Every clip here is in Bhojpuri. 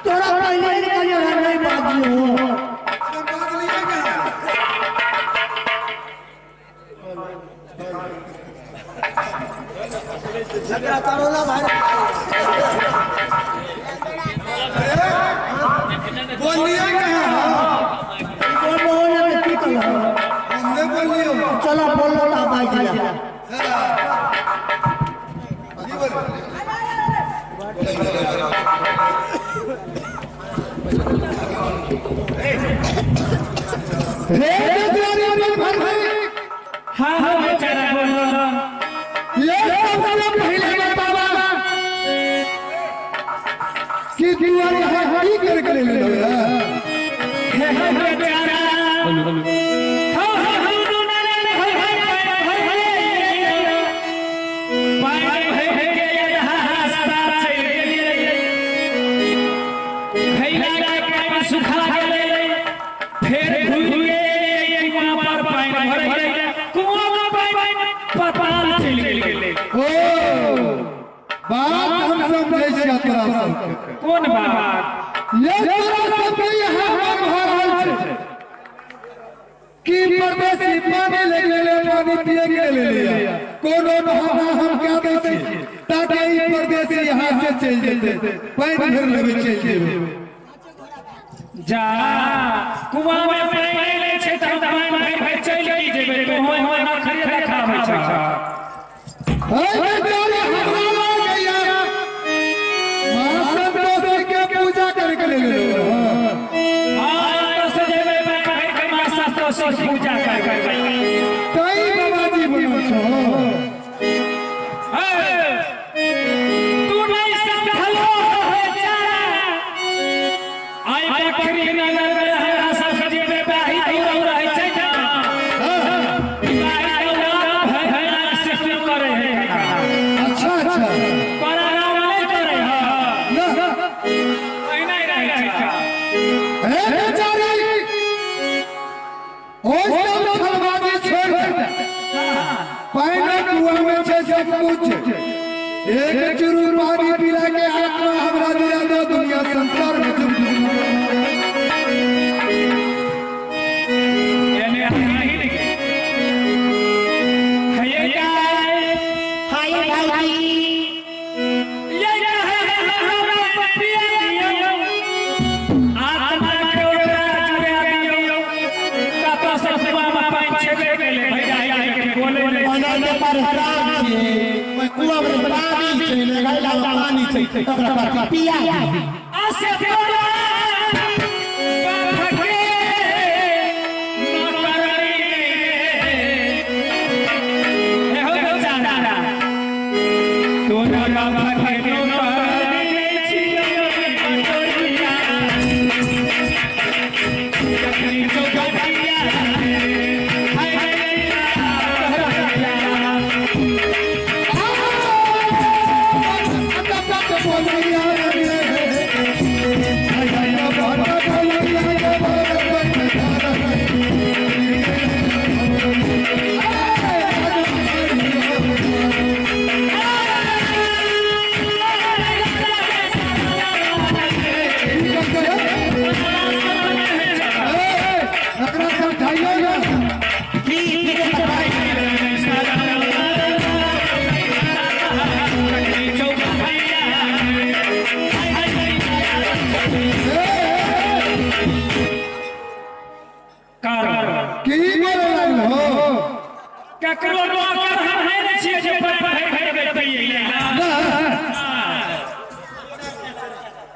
तोरा पहले निकल नहीं बाजी हो झगड़ा करो ना भाई बोलिए कहाँ चलो बोलो ना भाई हाँ हाँ बेचारा बोलो ये पहले बतावा कि दुआरे हाई करके ले लो हे बेचारा कौन बात ये सब यहाँ भरल छे कि परदेसी पानी ले ले पानी पिए के ले लिया कोनो बहाना हम क्या दे छी ताकि ई परदेसी यहाँ से चल जेते पानी भर लेबे चल जेबे जा कुआं में पानी ले छे त पानी भर चल जेबे तो हो ना खरीदा खाबै छ हे बेचारे हमरा गया मां संतोष के पूजा करके ले लो हां तो से जेबे भाई के मां संतोष पूजा कर कई बाबाजी बनो छो तू नहीं समझलो बेचारा आई बकरी नगर में हमरा सब जेबे बाही दूर रह छै एक चुरू पानी पिला के आत्मा हमरा दिया दो दुनिया संसार में पानी चाहिए पिया आसे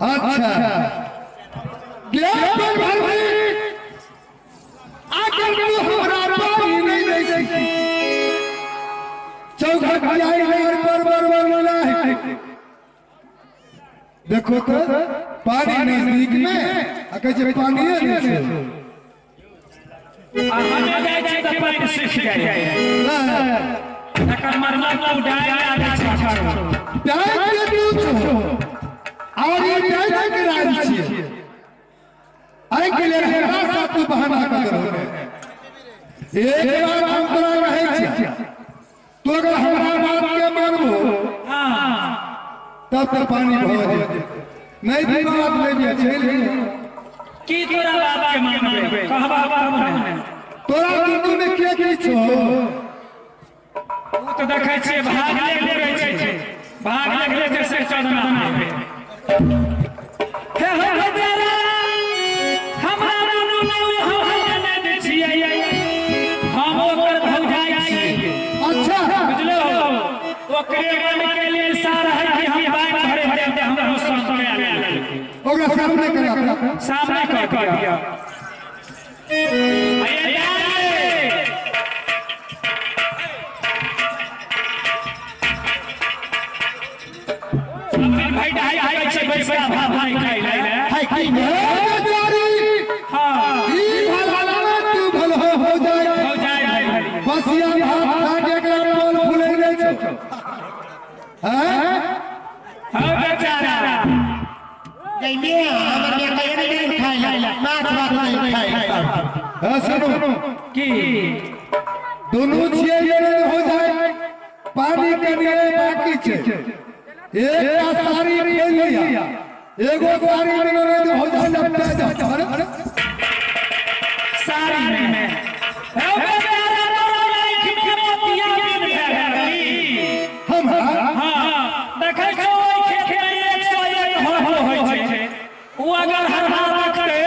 अच्छा ज्ञान भर आकर तू हमरा पानी नहीं दे सकी चौखट जाई और पर है देखो तो पानी नजदीक में अगर जे पानी है नीचे हमें जाय छै त पानी सूख जाय तकर मरला उड़ाय आगा छाछारो डाल के तू छो और ये डाल के राज छी आई के लिए हमरा साथ तू बहाना करो एक बार हम तोरा रहे छी तो अगर हमरा बात के मानबो हां तब तो पानी भर जाए नहीं विवाद नहीं भी चल की तोरा बाप के मानबे कहबा बाप ने तोरा दुनू में के छो तू तो देखै छै भाग ले छै भाग ले जैसे चौदना पे हे हो बेचारा हमरा दुनू हम ने दे छियै हम ओकर भौजाई छियै अच्छा बुझलो ओकरे मन के लिए सारा है कि हम बात भरे भरे हम सामने आ ओकरा सामने कर सामने कर दिया भाई ढाई छै बैसा भाई खाई ले हाय की बेचारी हां ई भला तू भलो हो जाए बसिया भात खा के एकरा बोल फुले नहीं छो हैं हां बेचारा जइमे हमर बेटा नहीं खाइला माछ भात नहीं खाइला हां सुनो की दोनों छिए ये हो जाए पानी कनिए बाकी छे एक सारी खेल लिया एगो सारी में हो जाए लपटा जा सारी में हो बेचारा तोरा लाइफ में मोतिया बिन भेली हम हां देखै छो खेत में 101 होय छै ओ अगर हर हाल रखते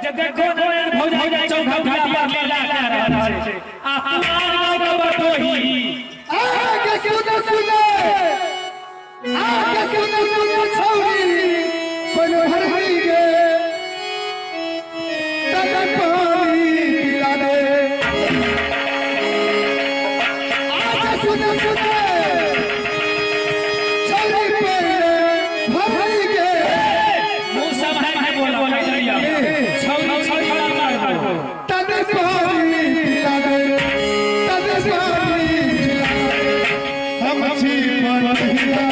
जे देखो ने भौजाई चौका घाटिया ले ला रहल छै आ तुम्हार के बतोही आगे सुने छौरी बनो हर हई गे तन पानी पिला दे आगे सुने छौरी पे हर हई गे मुंह संभाल के बोल लिया छौरी मार दो तन पानी पिला दे तन पानी पिला दे हम छी बनिया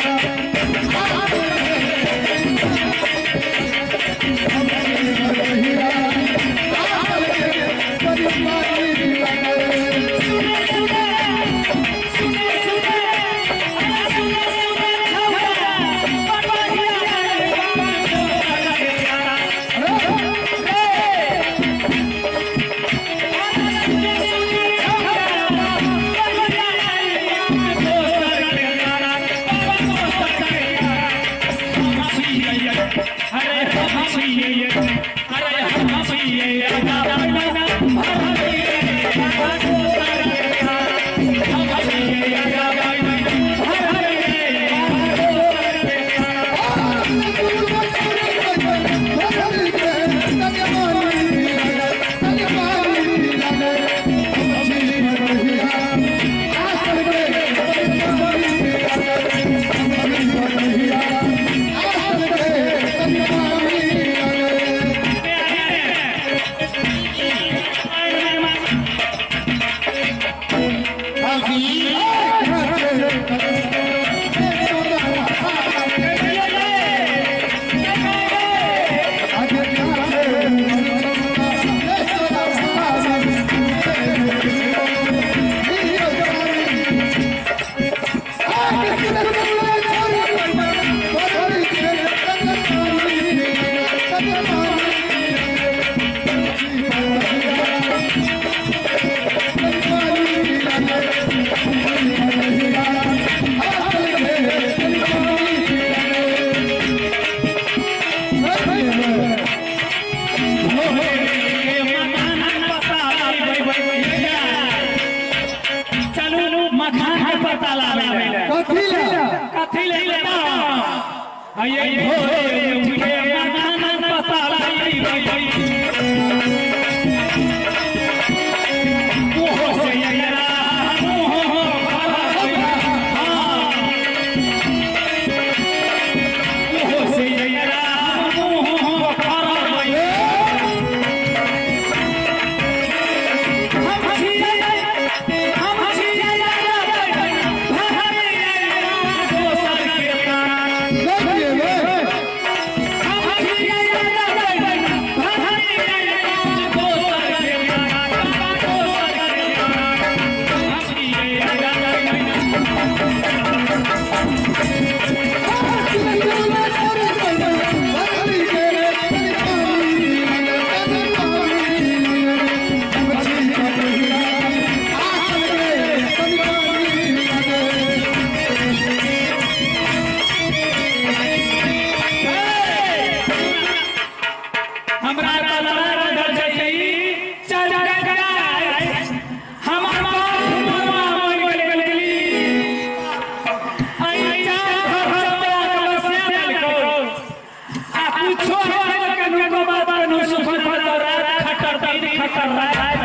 पूछो हमर के नुको बात नु सुखन तो रात खटर दिन खटर रात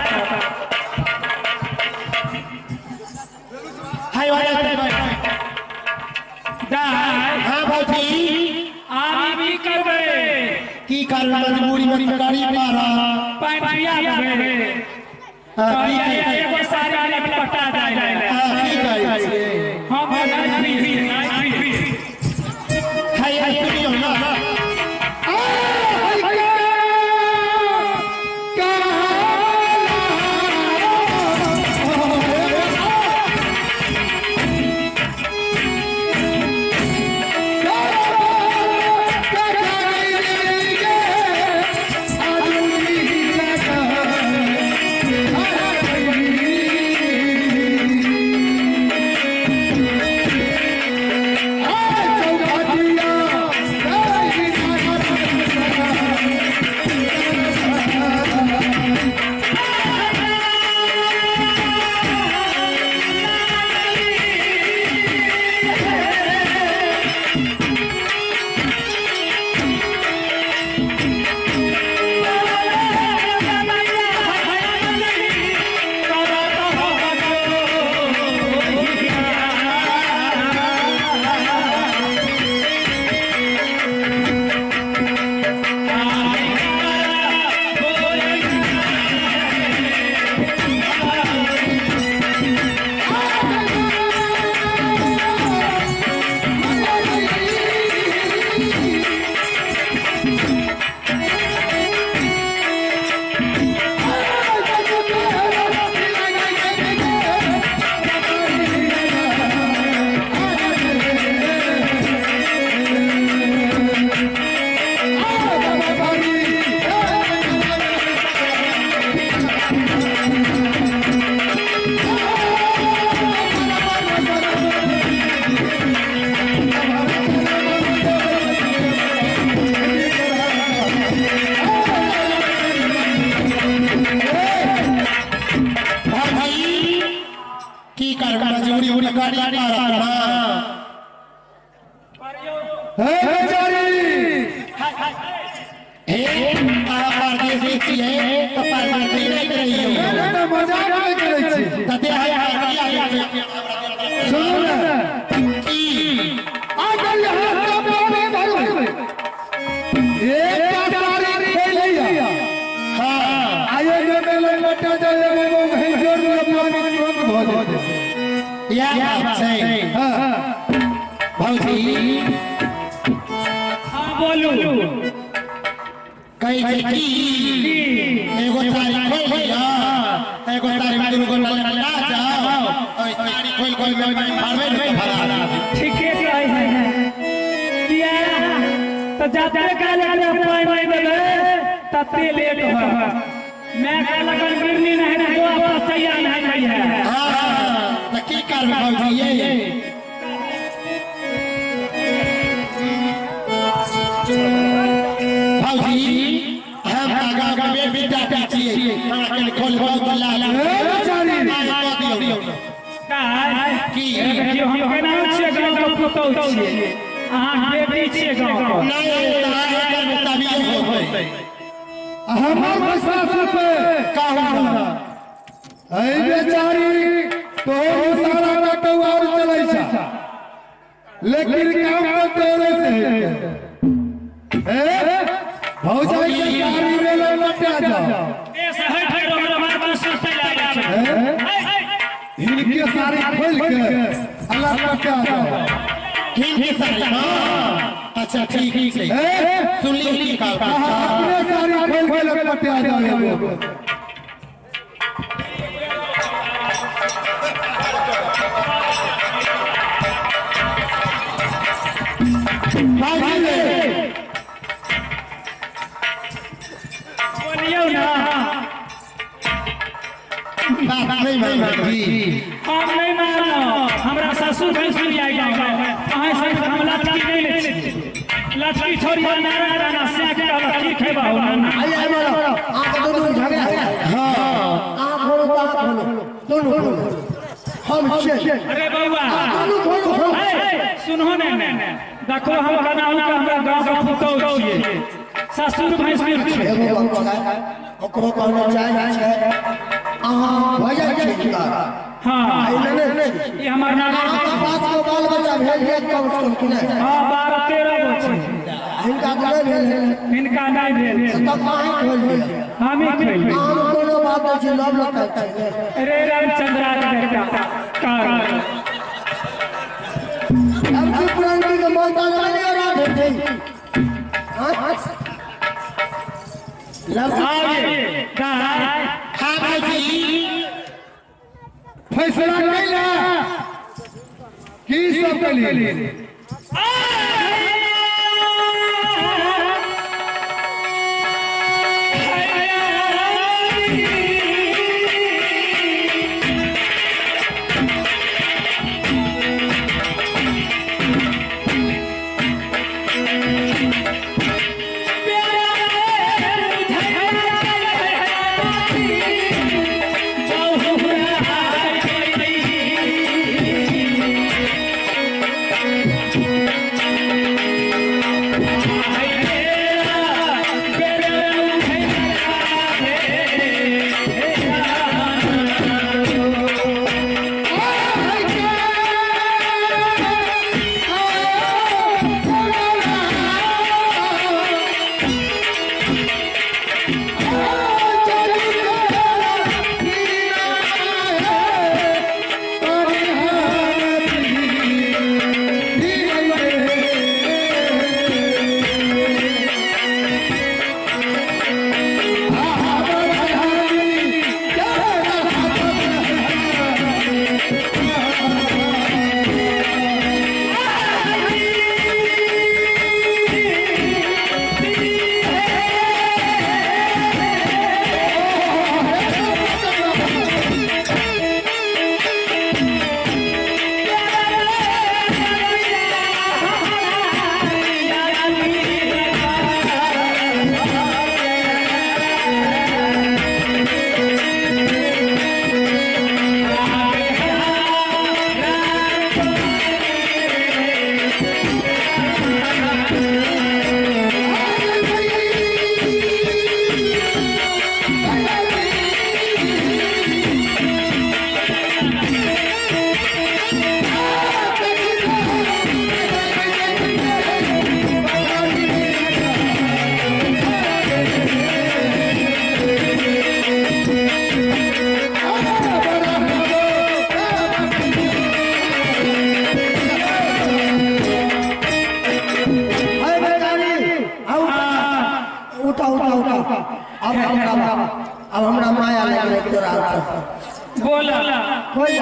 हाय वाला दाई हां भौजी आमी की करबे मजबूरी में गाड़ी मारा पानिया देबे एगो सारी ले पटा जाय की कहै छी हम नहीं हाय सुनियो ना अच्छा ठीक है सुन ली का सारी खोल के लपटे आ जाओ बोलियो ना बात नहीं मानती हम नहीं मानो हमरा ससुर भैंसुर आई गांव अहाँ से हम लटकी नहीं ले लटकी छोड़ी नारा नारा से के लटकी खेबा हो ना आइए मारो आंख दोनों झगड़ा है हां आंख खोलो तो आंख खोलो दोनों खोलो हम से अरे बउआ दोनों खोलो सुनो ने ताको हम बनाऊ के हमरा गांव का पुतौ छिए ससुर भैंसुर छै एगो बात छै ओकरो कहना चाहे छै अहाँ भजन छै का हां ये हमर नाम पांच गो बाल बच्चा भेल है कम से कम कि नहीं हां 12 13 गो छै इनका नहीं भेल है इनका नहीं भेल तब अहाँ खोल दिया हम ही खोल हम कोनो बात छै लव लता छै अरे रामचंद्रा के बेटा का अब की पुरानी के मानता नहीं और आ गए हां लव आगे का हां भाई फैसला कैला की सब के लिए अब हमरा माया लगे तोरा बोला खोल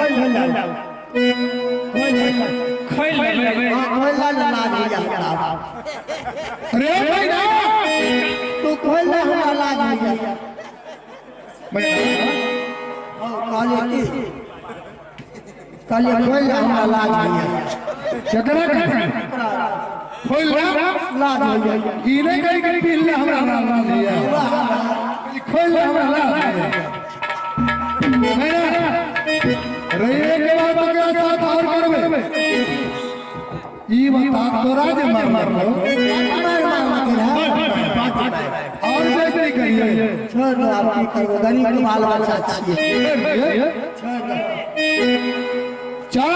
खोल लेबे ला दिया अरे भैया तू खोल ले हमरा ला दिया काली खोल ले हमरा ला दिया केकरा के खोल ला दिया गिने कई कई पिल्ला हमरा ला दिया खोल हमरा ला दिया रहे के बाद के साथ और करबे ई बता तोरा जे मार लो और जैसे कहिए छोड़ दो आप की करो गरीब के बाल बच्चा छिए चल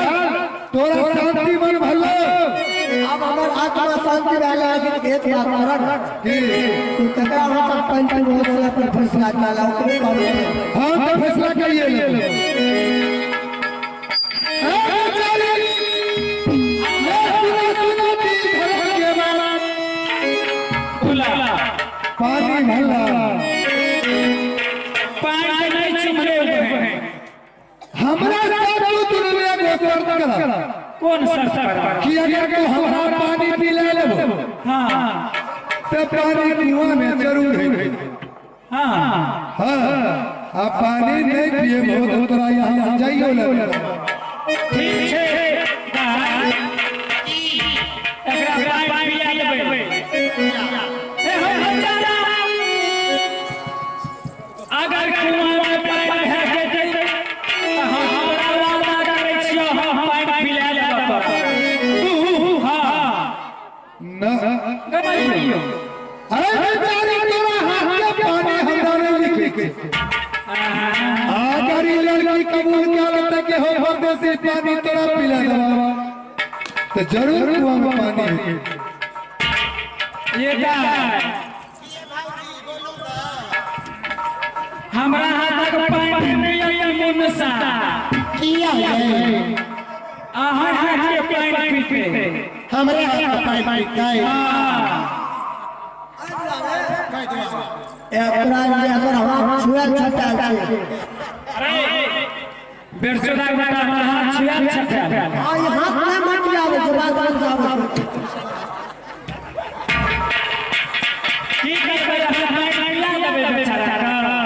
तोरा शांति मन भलो अब हमर आत्मा शांति रहला है एक बात करत तू ककरा होकर पंच होल पर फैसला काला ओकरे करो हां तो फैसला करिए ले पानी भला पानी नहीं चुमरे हुए हमरा साथ तू दुनिया को शर्त करा कौन शर्त करा कि अगर तू हमरा पानी पिला लेबो हां तो पानी कुआं में जरूर है हां हां आ पानी नहीं पिएबो तो तोरा यहां जाइयो ले ठीक छै एकरा पानी पिला लेबै अगर कुआं में पानी है जेतै हमरा वादा करै छियै हम पानी पिला लेब तोरा हां के अगर ये लड़की कबूल क्या लगता कि हो परदेसी पानी तोरा पिला दवा तो जरूर कुआं में पानी है। ये हमरा हाथ पानी में मुनसा किया है आहा हाथ के पानी पीते हमरे हाथ पाई पाई खाए अगर हम छुआ छटा छे अरे बेरचोदा बेटा हाथ छुआ छटा हां ये हाथ ना मत जावे जवाब जावे की करबे हाथ में मिला देबे बेचारा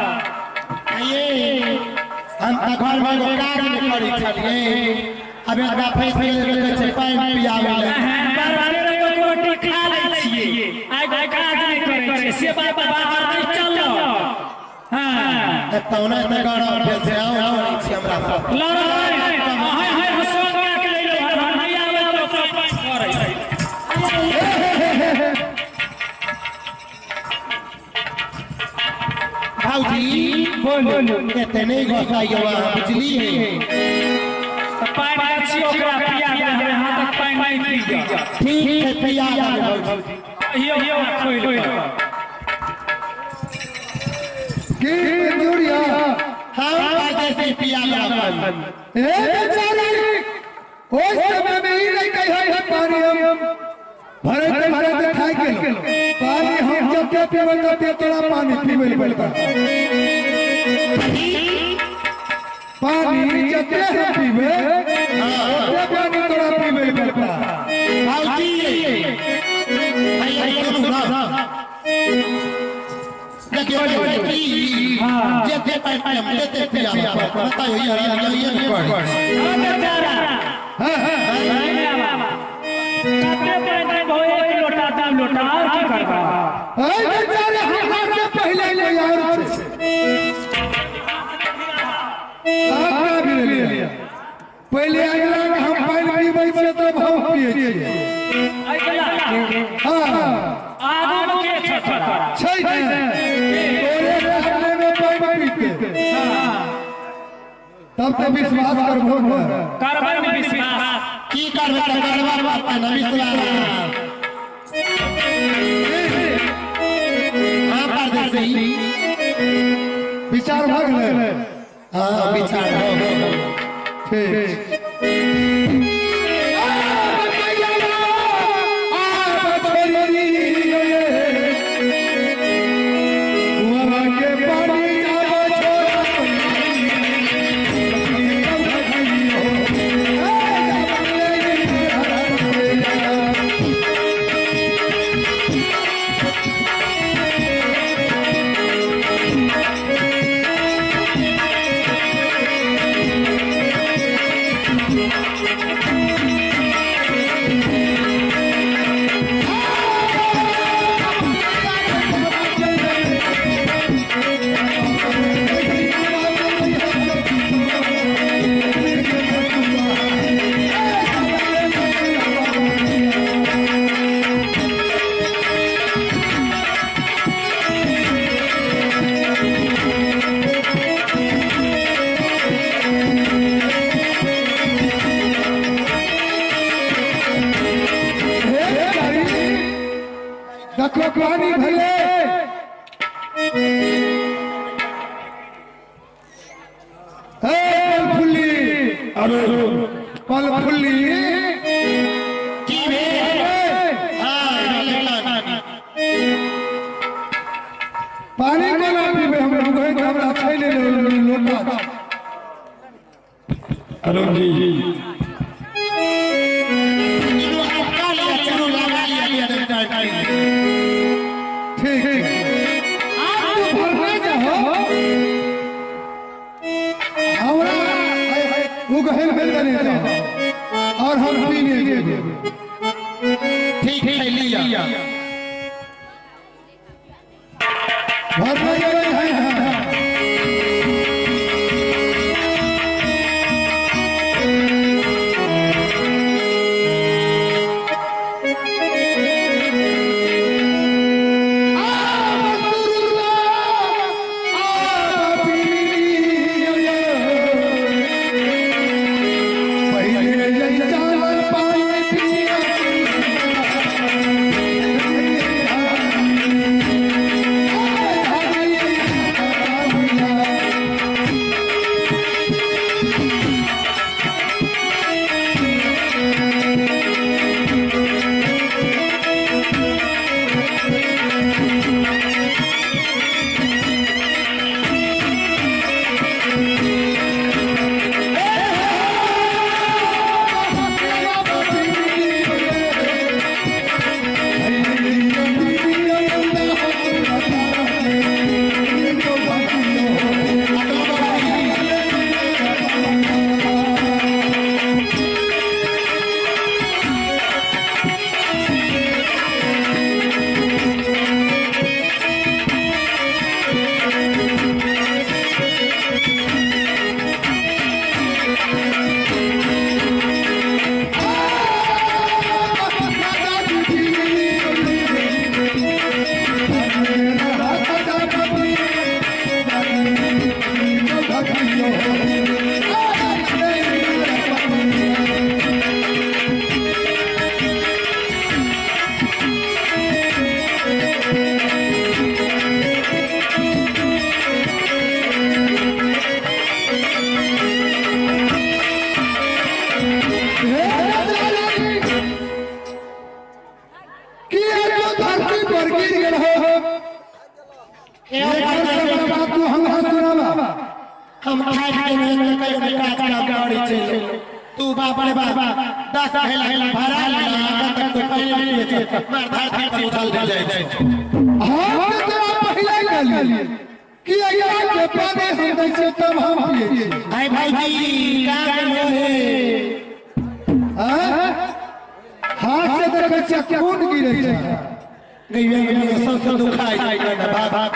ये हम घर में काज नहीं करी छलिए अब एकरा फैसले लेके छै पानी पियावे बराबर रोटी खा ले छिए आइ काज नहीं करे छै से बात बाहर चलो हां तौना में गड़ा भेल छै आओ छी हमरा सब लड़ाई हाय हाय हसोन के ले लो हम नहीं आवे तो पानी करे भाऊजी बोलो इतने गोसाइयो बिजली है पानी अच्छी ओकरा पिया दे हमें हाथ पानी नहीं पी जा ठीक है पिया दे भाऊजी यो खोल की जोड़िया हम परदेसी पिया अपन ए बेचारी ओइ समय में ही नहीं कही है पानी हम भरत खाए के पानी हम जब के पीवे तो तोरा पानी पीवे पड़ता पानी जब के पीवे तो पानी तोरा पीवे पड़ता भाऊजी भैया सुनो ना देखिए जेते पानी हम देते पिया बताओ ये बेचारा लोटा और की करबा बेचारे हाथ से पहले ले यार पहले अगला हम पानी पीबै से तब हम पिए छिए हां आदम के छछरा छै तोरे सामने में पानी पीते तब तो विश्वास करबो करबा में विश्वास की करबे करबा बात ना विश्वास हां परदेसी विचार भाग ले हां विचार हो ठीक देखो पानी भले पल फुल्ली अरे पल फुल्ली की बे हां पानी को ना पीबे हम लोग हमरा छै ले लोटा अरुण जी इनो आपका लिया चुरू लगा लिया ठीक आप तो भरना चाहो हमरा वो गहन बेलने चाहो और हम पीने के ठीक है लिया भरना है हम खाए के नहीं कई विकास का गाड़ी चले तू बाप रे बाप 10 हेला भरा लगा तक तो पहले मार धार के उछल दे जाए हम तो तेरा पहले गली कि अइया के पानी हम दै से तब हम पिए भाई भाईजी का करो है हां हाथ से देखे से खून गिरे छै गईवे में सब दुखाई ना बाप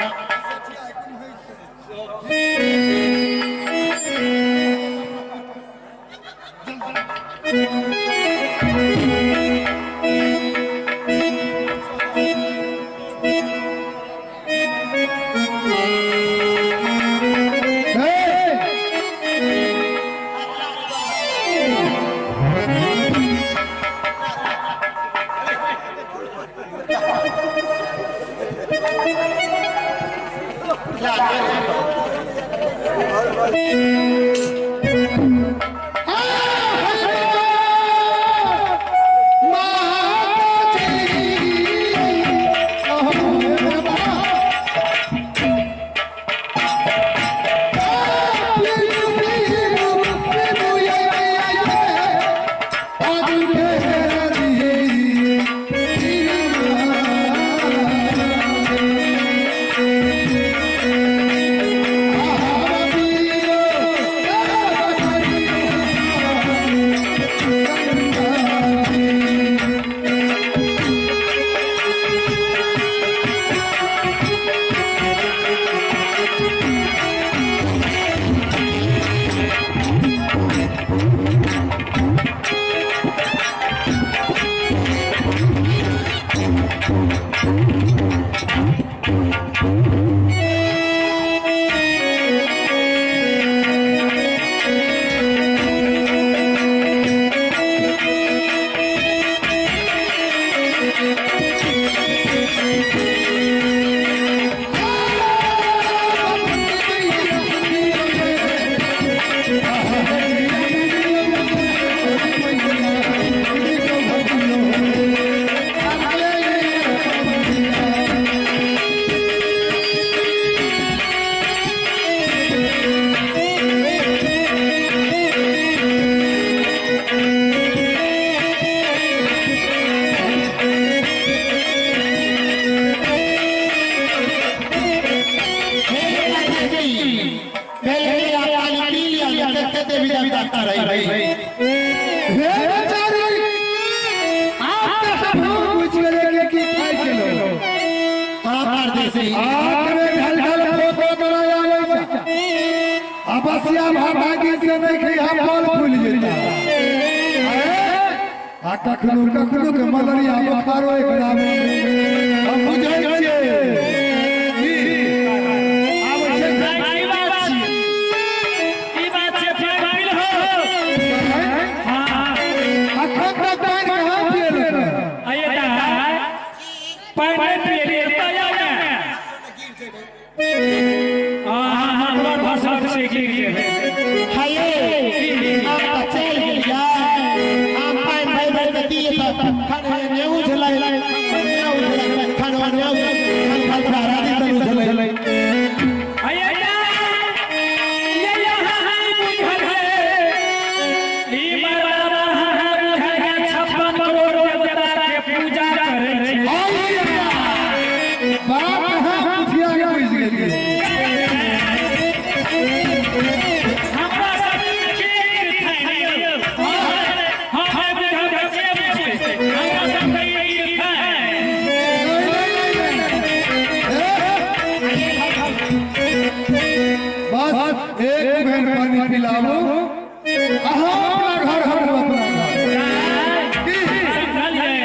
कखनो कखनो के मलेरिया बुखारो एकरा में हम बुझै छियै आब छै ई बात छै फाइल हो हां अखन तक पानी कहां पिए आइए पानी पिए तया हां हां बहुत भाषा से गिर हाय आप चल गया खाने न्यूज लाई खाना न्यूज खाना राती तक चले आइए ये यहां है बुझल है ई मरवा है 56 करोड़ देवता के पूजा करे छै बात कहां पूछिया के बुझ गेलिए हमरा सब के खाइए हां हां बुझल हमरा सब के ये खाए बस एक भेल पानी पिलाओ अहाँ अपना घर हम अपना घर की समझलिए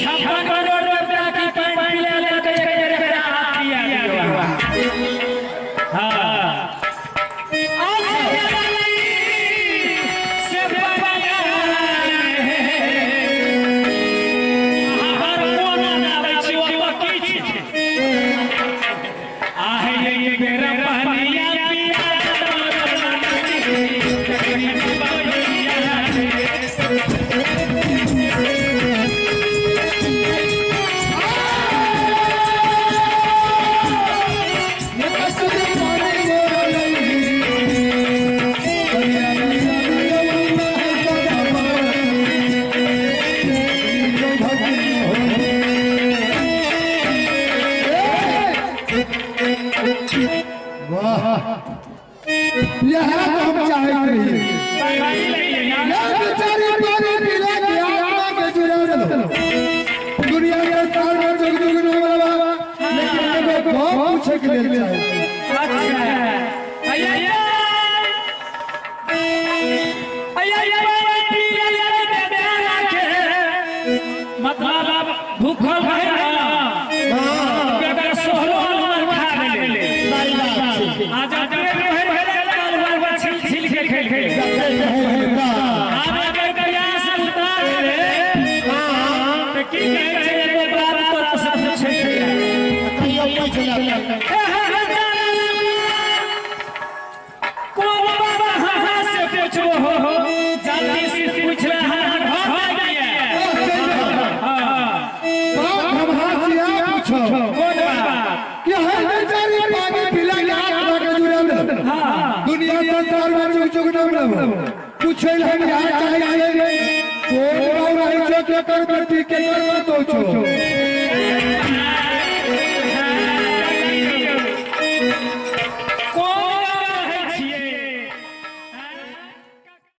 56 करोड़ देवता की पानी पिला लेके एक हाथ पिया हां यह तो हम चाहते रहिए पानी लइए ना ये बेचारी पानी पीले के आत्मा के जुड़ा दो दुनिया के साल में जुग जुग न बाबा लेकिन एगो को पूछे के लेल चाहे अच्छा अय्या मतलब भूखल है ना बेटा सोहलो खा ले आज अपने भेल काल छिल छिल के खेल आज अगर प्रयास उतार ले तो की कहे छै एगो बात तोरा से पूछे कहियो पूछ ले कौन बाबा हां से पूछो हो जल्दी से पूछ ले हां गया हम हासिया पूछो कौन बाबा कि हर बेचारी पानी पीले के आत्मा के जुड़ा दो दुनिया के साल में जुग जुग न पूछे हम यहाँ चाहिए कौन गाँव रही छो के कर बेटी के कर तो छो